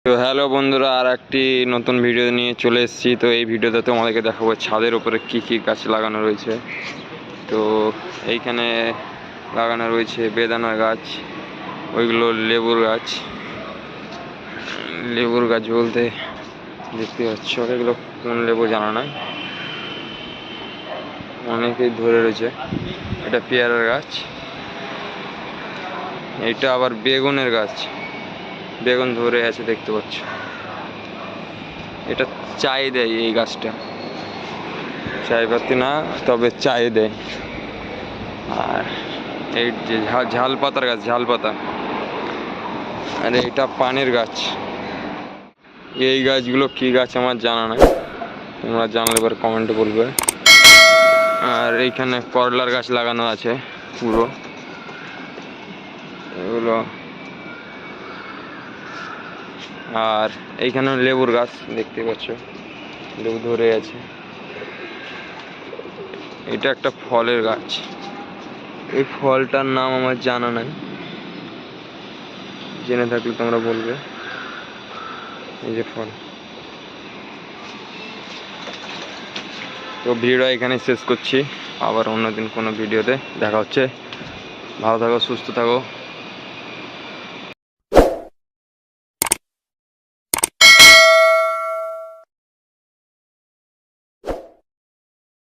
তো হ্যালো বন্ধুরা, আর একটি নতুন ভিডিও নিয়ে চলে এসেছি। তো এই ভিডিওতে তোমাদেরকে দেখাবো ছাদের উপরে কি কি গাছ লাগানো রয়েছে। তো এইখানে লাগানো রয়েছে বেদানার গাছ, ওইগুলো লেবুর গাছ বলতে দেখতে পাচ্ছ, এগুলো কোন লেবু জানা নাই, অনেকেই ধরে রয়েছে। এটা পেয়ারার গাছ, এটা আবার বেগুনের গাছ, বেগুন ধরে আছে দেখতে পাচ্ছ। এটা চাই দেয়, এই গাছটা চায় পাতি না, তবে চায় দেয়। আর এই যে ঝাল পাতার গাছ, ঝাল পাতা। আর এটা পানের গাছ। এই গাছগুলো কি গাছ আমার জানা নাই, তোমরা জানলে পরে কমেন্টে বলবে। আর এইখানে করলার গাছ লাগানো আছে পুরো, এগুলো। আর এইখানে লেবুর গাছ দেখতে পাচ্ছ, লেবু ধরে আছে। এটা একটা ফলের গাছ, এই ফলটার নাম আমার জানা নাই, জেনে থাকলে তোমরা বলবে। এই যে ফল। তো ভিডিওটা এখানে শেষ করছি, আবার অন্যদিন কোনো ভিডিওতে দেখা হচ্ছে। ভালো থাকো, সুস্থ থাকো।